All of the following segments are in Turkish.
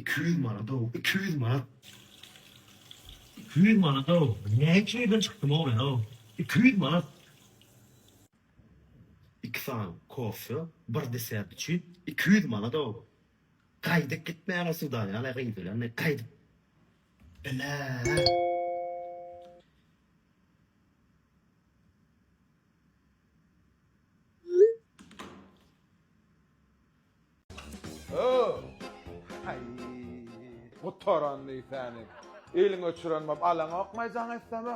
200 manat o, 200 manat. 200 manat o. Ne şeyden çıktım o ben o. 200 manat. 2 saat kofe, bir desert için 200 manat o. Kaydık gitmeye nasıl da ya, ne kaydı lan, ne kaydı. Bela. Ay, bu toranlı efendim. Elin öçürenmem, alana okmayacağın isteme.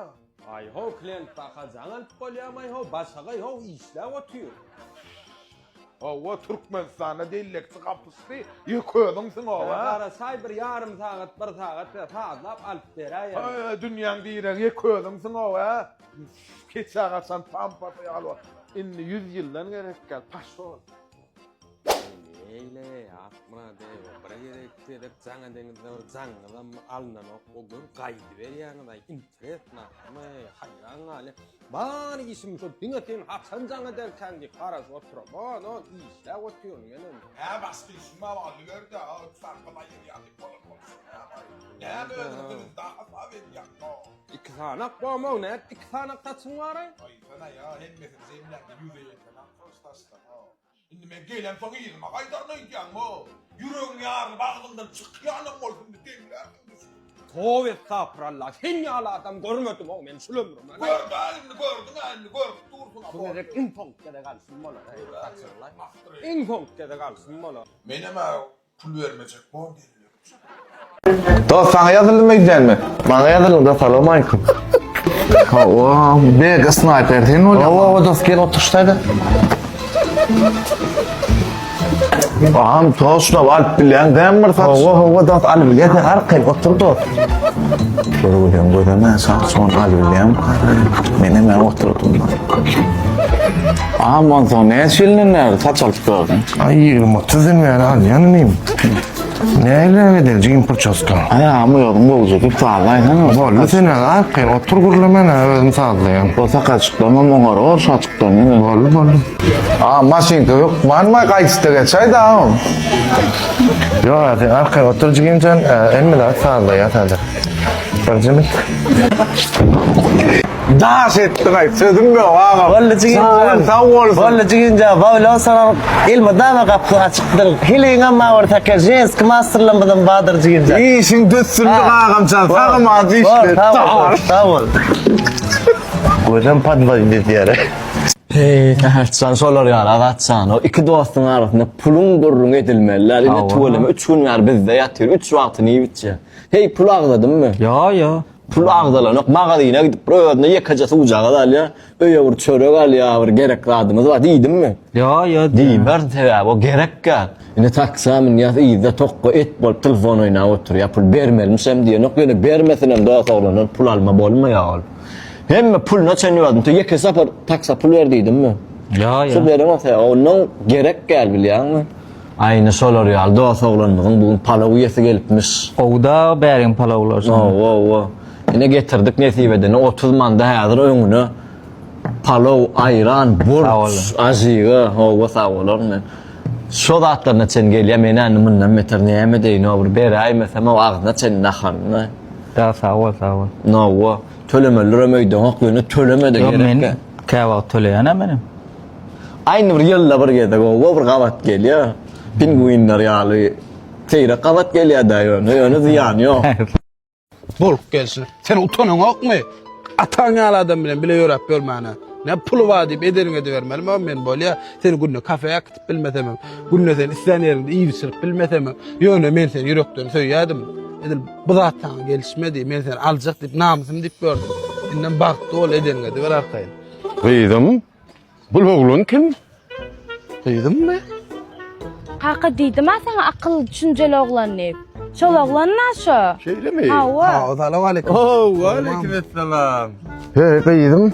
Ay ho klient bakacağın alıp kolyamay ho başaka ho işler otuyor. O Türkmenistan'a dillekçi kapısı, yıkıyordun o ha. Kara say bir yarım saat bir saat tazlap alıp beray. Dünyanın direk yıkıyordun o ha. Keçağasan tam patı alva. İnni 100 yıldan gerek gel, paş ol. Eyle atma de bira gerek dedip sana denizden zangadan alınan o gün kaydı ver yani da internet nakma hayran hali. Bana işim şu dinletin haçancana derken ki karası oturup o işler oturuyor yani. Ya başka işim var alıyor da sarkılayın yani kolum olsun ya. Ne böyle daha sabit yapma. İki sanak boğma ne? İki sanak taçın var ya. Ay sana ya hemmesin zemlekte yüzeye falan kostasın ha. Şimdi ben gelen sonra yiyeyim kaydarına gidiyorum o. Yüreğin yarın bağlımdan çık yanım olsun demler. Tövbe estağfurullah. Sen ya adam görmedim o ben sülümürüm. Gördün dursun. Bu ne infok kede kalsın bana. Infok kede kalsın bana. Meneme pul vermeyecek bu Dost sana yazıldı mı gideceksin mi? Bana yazıldı da salam aleyküm. Bek sniper senin oluyor. Dost gel otur şurada. Ağam toşuna alıp bilen demir sat. Dost alıp bilen arkaya otur dost. Görüyorum sen sonra alıp bilen. Benim ben oturdum. Ağam ondan ne şilinin nerede? Saç alıp gördün. Ay 20-30 yani al yanınayım. Neyle edeceğim pırçoska? Ayağımı yolum olacak iptalay ha. Vallahi sen arkaya otur gurlamana özüm sağlayayım. Olsa açıklamam ona orası açıklamam. Vallahi. Maşinede yok. Var mı kayısta geçey daha? Yok hadi arkaya oturacağım sen elimi daha sağlayayım hadi. Tercümek. Daş ettin ay sözüm yok ağam. Vallahi çıkınca. Sağ ol. Vallahi çıkınca. Vallahi sana ilmi dava kapı açıktır. Hilin ama orta kerjens masterlamadan badır çıkınca. İşin düzsündü ağam sen. Sağım ağzı işte. Sağ ol. Gözüm patladı dedi yere. Hey, sen solar ya agatsan. O iki dostun arasında pulun gurrun edilmeliler. Yine tuvaleme 3 gün var bizde yatıyor. 3 vakti iyi bitecek. Hey pul ağladın mı? Ya. Pul ağdalan yok mağazine gidip buraya yakacası ucağa da al ya. Öyle vur çörek al ya. Gerekli adımız var değildin mi? Ya Değil ben sebep o gerek gal. Yine taksamın ya iyi de tokko et bol telefon oyna otur ya pul vermelmişem diye. Yok yine vermesin hem daha sağlanan pul alma bolma ya ol. Hem pul ne çeniyordun? Tu yek hesap taksa pul verdiydin mi? Ya. Şu veremez ya. Onun gerek gel biliyor musun? Aynı solar ya. Daha sağlanmağın bugün palav yesi gelipmiş. O da berin palavlar. Yine getirdik nesibeden 30 man da hazır önüne. Palav, ayran, burç, azığı, o sağ olun. Şu zatlarına çen geliyor menen bundan meter ne yemedeyin over beray mesela o ağzına çen nahan. Da sağ ol. No, tölemeler ömeyden hakkını töleme de gerek. Men kahvaltı töleyen benim. Aynı bir yılda bir geldi o bir kavat geliyor. Pinguinler yalı. Teyre kavat geliyor da yönü ziyan yok. Bolup gelsin. Sen utanın yok mu? Atan adam bilen bile yorap görmana. Ne pulu var deyip ederine de vermelim ama ben böyle ya seni günne kafeye kıtıp bilmetemem. Günne sen isteyen yerinde iyi bir sırıp bilmetemem. Yöne ben seni yürekten söyledim. Dedim bu zaten gelişmedi. Ben seni alacak deyip namusum deyip gördüm. Inden baktı ol ederine de ver arkaya. Kıydım. Bu oğlun kim? Kıydın mı? Hakkı dedim ha sana akıllı düşünceli oğlan ne? Şol oğlan nasıl? Şeyle mi? Hava. Assalamu aleyküm. Aleykümselam. He kıydım.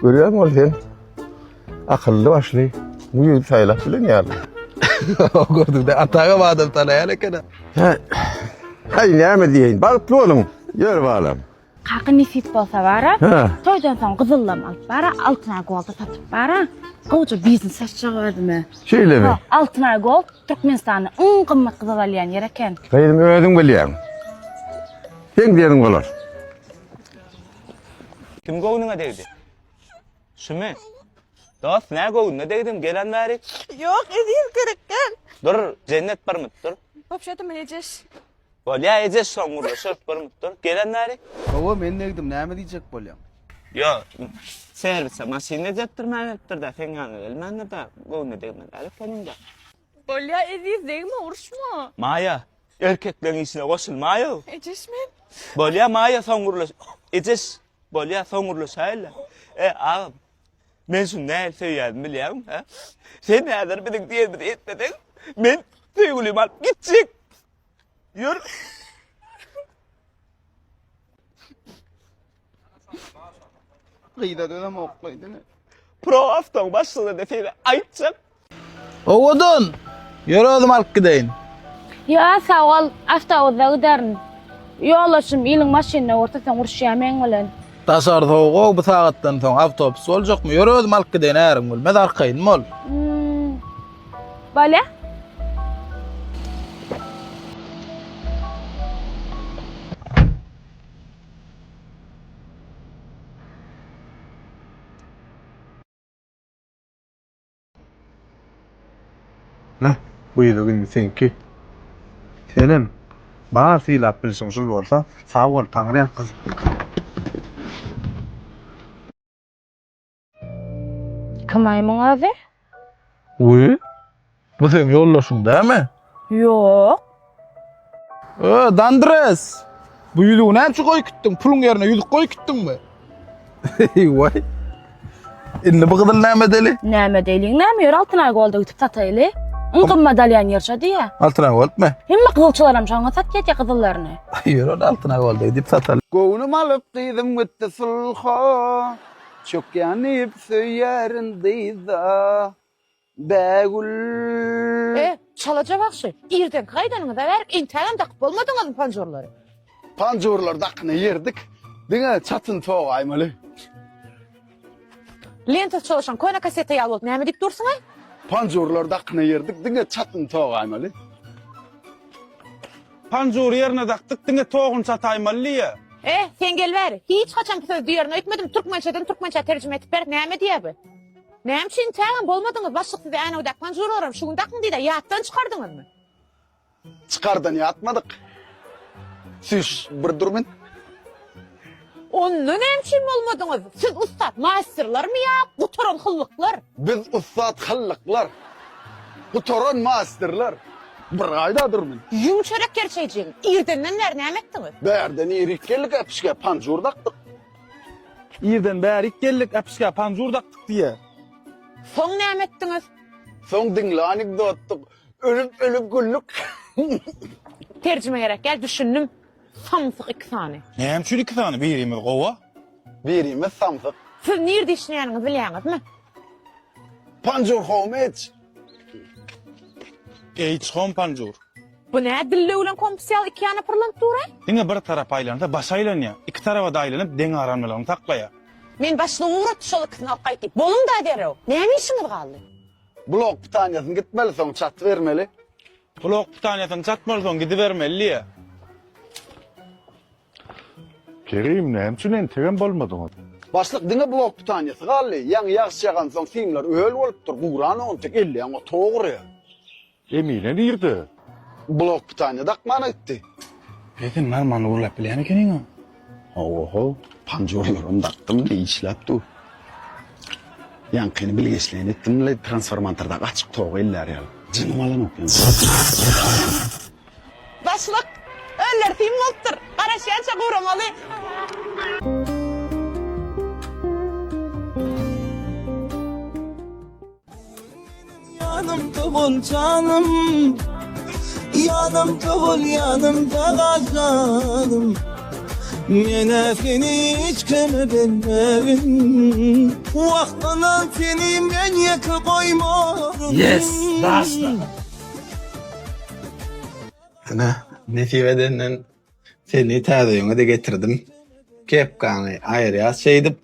Görüyor musun sen? Akıllı başlı. Bu yıl sayılak bilin yani. Gördüm de atağa bağdım sana ya lekene. Hay ne mi diyeyim? Balıklı oğlum. Gör bakalım. Haqqı nisip bolsa bara. Ha. Toydan soň gyzyllam alyp bara, altına golda satyp bara. Gowja biznes açjagydym. Şeýle mi? Altına gol Türkmenistanyň iň gymmat gyzyl alýan yer eken. Gaýdym öýdüň bilýän. Sen diýeň bolar. Kim gownuňa degdi? Şume. Dost ne gownuňa degdim gelen bäri. Yok, edeyim gerekken. Dur, cennet barmyt dur. Hopşadım eces. Bolya ejes soňurda sörp barmyt dur. Gelen bäri. Baba men negdim, näme diýjek bolýam? Yo, servise maşyna jetdirmäpdir da sen ýany gelmändir da gownuňa degmen. Telefonumda. Bolya ediyiz değil mi? Uruşma. Maya, erkeklerin içine koşulmayo. Eces men. Bolya Maya soňurla ejes bolya soňurla şaýla. Ağam. Men şu näme söýýärdim bilýärmi, ha? Sen näder biziň diýerdi etmedin. Men söýgülüm alyp gitjek. Ýür. Gıyda dönem oklaydı ne? Pro aftan başladı defile aýtjak. Owadon. Yöredim alıp gideyin. Ya sağ ol, avtobusda giderin. Ýollaşym iliň maşyna ortadan uruşýar men bilen. Tasar soğuk bu saatdan soň avtobus boljakmy? Yöredim alyp gideyin ärim bolmaz arkaýyn mol. Bale? Ne? Buyurun senki. Senem. Bana silap bilsin şul bolsa, sağ ol taňryň kız. Kim aýmyň azy? Uy. Bu sen yollaşyň däme? Ýok. Dandres. Bu ýüzüňi näçe goýup gitdiň? Puluň ýerine ýüzük goýup gitdiňmi? Vay. Indi bu gyzyl näme deli? Näme diýliň, näme ýör altyna golda gitip sataýly? Ýygma dalýan ýerçe diýe. Altyna goldmy? Hemme gyzylçylaram şoňa satýar gyzyllaryny. Ýör altyna golda gidip satal. Gownum alyp gyýdym gitti sulha. Çok yanıp söylerin deyda. Begül. Çalaca bakşı. İrden kaydanını da verip intiham takıp bolmadınız panjurları. Panjurlar dakını yerdik. Dine çatın toğ aymalı. Lenta çalışan koyuna kasete yalılıp näme dip dursun ay? Panjurlar dakını yerdik. Dine çatın toğ aymalı. Panjur yerine taktık dine toğun çataymalı ya. Sen gel ver. Hiç kaçan bir söz duyarını ötmedim. Türkmençeden Türkmençe tercüme etip berip näme diýebi? Näme için intiham bolmadınız? Başlyk size ana udak panjurlarım. Şugun dakın diýdi. Ýatdan çykardınız mı? Çıkardan yatmadık. Siz bir durmun. Onu näme için bolmadınız? Siz ustad, masterlar mı ya? Gutoran hıllıklar. Biz ustad hallıklar. Kutoran masterlar. Bir ayda durmun. Yumçarak gerçeğin. İrdenden näme etdiniz? Berden irik geldik apışga panjur daktık. İrden bärik geldik apışga panjur taktık diye. Soň näme etdiniz? Soň dinle anekdottuk. Ölüp güllük. Tercüme gerek gel düşündüm. Samsyk 2 sany. Näme şu 2 tane berýärmi gowa? Verimiz samsyk. Siz nerede işleýäniňizi bilýäňizmi? Panjur homage. Eýçhom panjur. Bu näme dille bilen kommersiýal 2 ýana pyrlanıp duray? Diňe bir tarap aýlansa baş aýlanýa. 2 tarafa da aýlanyp deň aranmalarını taklaýa. Men başlygy uğrat şol ikisini alyp gaýtyp. Bolum da dereo. Näme işiňiz galdy? Blok tanyasyny gitmeli soň çat vermeli. Blok tanyasyny çatmaly soň gidibermeli ya. Kerim näme üçin entegen bolmadyň? Başlyk diňe blok tanyasy galdy. Ýa-ni ýagşy ýagan soň filmler öl bolup dur. Guran on tek 50 ýa togry. Emine nirdi? Blok tanya dakmana etdi. Sen marmany urlap bilýän ekeniň. Oho, panjurlarym daktym ne işläpdi. Ýankyny bilgeçleýän etdimle transformatorda açyk tog eller ýa. Jinim alan okyan. Başlyk öller film bolupdyr. Garaşýança guramaly. Yanımda bul canım, yanımda bul yanımda kal canım. Yine seni hiç kimi bilmem. Vaktana seni ben yakı koymarım. Yes, basta. Ana, Nesibe denen seni taýýaňa da getirdim. kepkany aýrýas şeýdip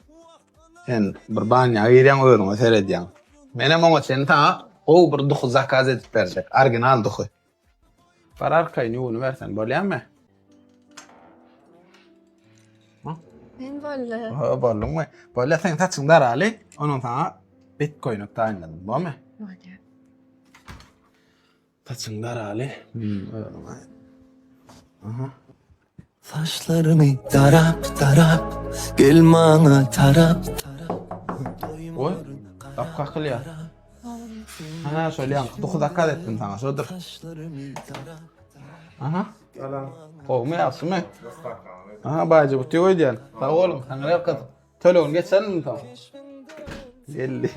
sen bir banya aýrýan öňe seredýän. Menem oňa sen ta o bir duhy zakaz edip berjek. Original duhy. Bar arkay ýuwuny bersen bolýarmy? Ben bolla. Ha, bolýarmy? Bolýa sen taçyňdar aly, onuň taňa Bitcoin taýynladym, bolmy? Taçyňdar aly. Aha. Saçlarımı darap darap gel bana tarap Oy, tap kakılya. Aha, söyleyen, 9 dakika ettim sana, sözdür. Aha. Kovmayasın mı? Aha, bacı bu tüyo diyen. Sağ oğlum, sana yap kadın. Telefon geçsen mi tamam? 50.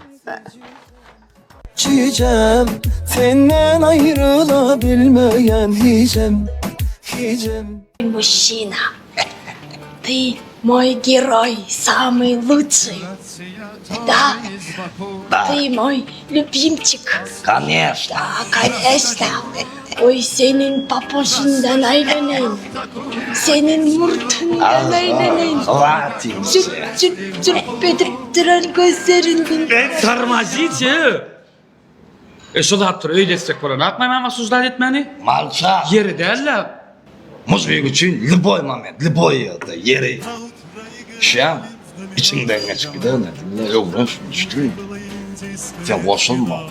Çiğcem senden ayrılabilmeyen hicem Мужчина, ты мой герой, самый лучший. Да, ты мой любимчик. Конечно. Да, конечно. Ой, senin papoşundan aylanayım. Senin murtundan aylanayım. Hadi. Çıp bedip duran gözlerinden. Sarmazıcı. Şu da hatır öyle destek var. Ne yapmayayım ama suzlar etmeni? Malça. Yeri derler. Muzbek için любой момент, любой yerde yeri. Şam, içinden geçip gidelim. Ne yok lan şunu düştün. Sen boşulma.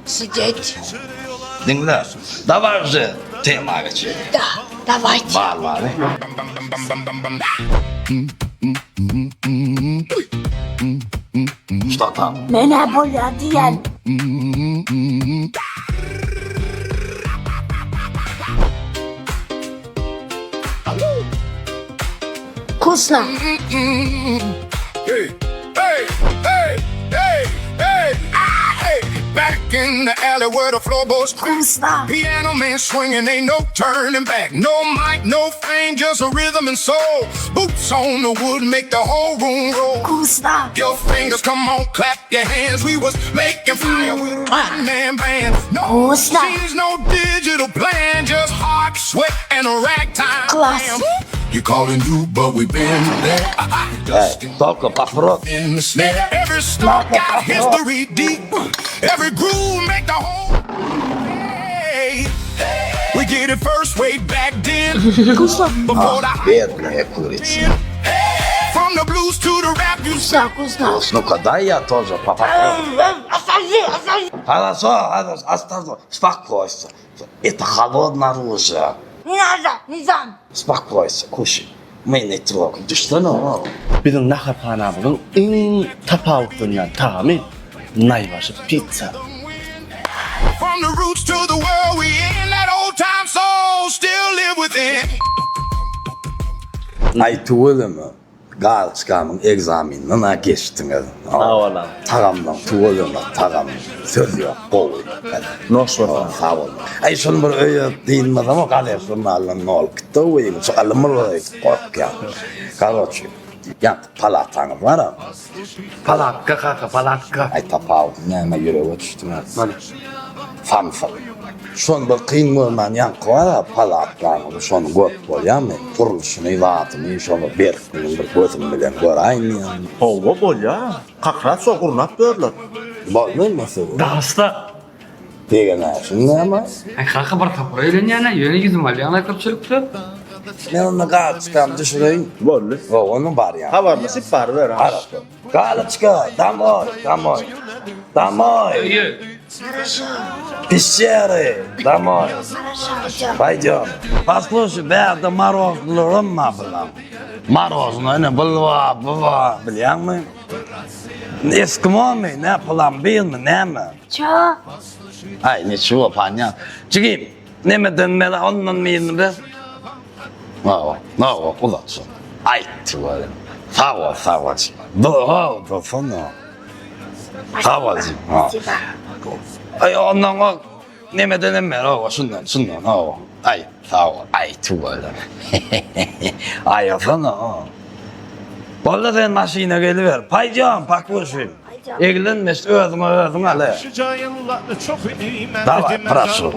Сидеть. Dinle. Давай же tema geçelim. Да, давайте. Var. Что там? Меня болят diyen. Вкусно. Back in the alley where the floorboards Вкусно. Piano man swinging, ain't no turning back. No mic, no fame, just a rhythm and soul. Boots on the wood make the whole room roll. Вкусно. Your fingers, come on, clap your hands. We was making fire with one man band. No Вкусно. machines, no digital plan, just heart, sweat, and a ragtime. Класс. You calling you, but we been there. Только поворот. In the snare, every stroke got history deep. Every groove make the whole. Hey, we get it first way back then. Before the Бедная курица. from the blues to the rap, you Вкусно, вкусно. Ну-ка, дай я тоже попробую. Хорошо, оставь. Успокойся. Это холодное оружие. Не надо, не дам. Успокойся, кушай. Мы не трогаем. Ты что, ну? Bizim naharxanamızın en tapavuk dünyanın tamı nayvaşı pizza. from the roots to the world, we in that old time soul still live within. Ay tuğulu mu? Galçkamın egzamininden geçtiniz. Sağ olun. Tagamdan tuğulu mu? Tagam. Söz yok. Boğul. Noş var. Sağ olun. Ay şunu bir öyle değinmez ama kalesinin alın ne ol. Gitti o yiyin. Şu alımır olayı kork ya. Karoçu. Ya palatanı var ama. Palatka kaka, palatka. Ay tapav. Neyme yüreğe düştüm. Fanfal. Şon bir kıyın mırman yankı var ya palatkanı. Şonu gök bolya mı? Kuruluşunu ivatımı. Şonu bir günün bir gözüm bilen gör aynı yani. Hova bol ya. Kakrat sokurnap görler. Bolmay mesela. Dağısta. Degen şimdi ama. Kaka bir tapır eğlen yöne gizim var. Yana köpçülüktü. Ben onu kalçıkam düşüreyim. Bollu. O onun var ya. Havarlı sipar ver ha. Arap. Kalçıka. Damoy. Пещеры, домой. Пойдем. Послушай, бәрді мороженое ма білам. Мороженое, не бұлва, білем ми? Eskimo mi, ne пломбир mi, ne mi? Чё? Ay, ничего, понятно. Çıkayım, ne mi dönmeli, ondan mı yedin be? Ne o, ulatsın. Ay, tüvali. Sağ ol. Dur, sonra. Sağ ol. Ay ondan o nemeden emme o şundan o. Ay sağ ol. Ay tuvalet. Ay sana o. Vallahi sen maşine geliver. Paycan bakmışım. Evlenmiş özüme ale. Давай, прошу.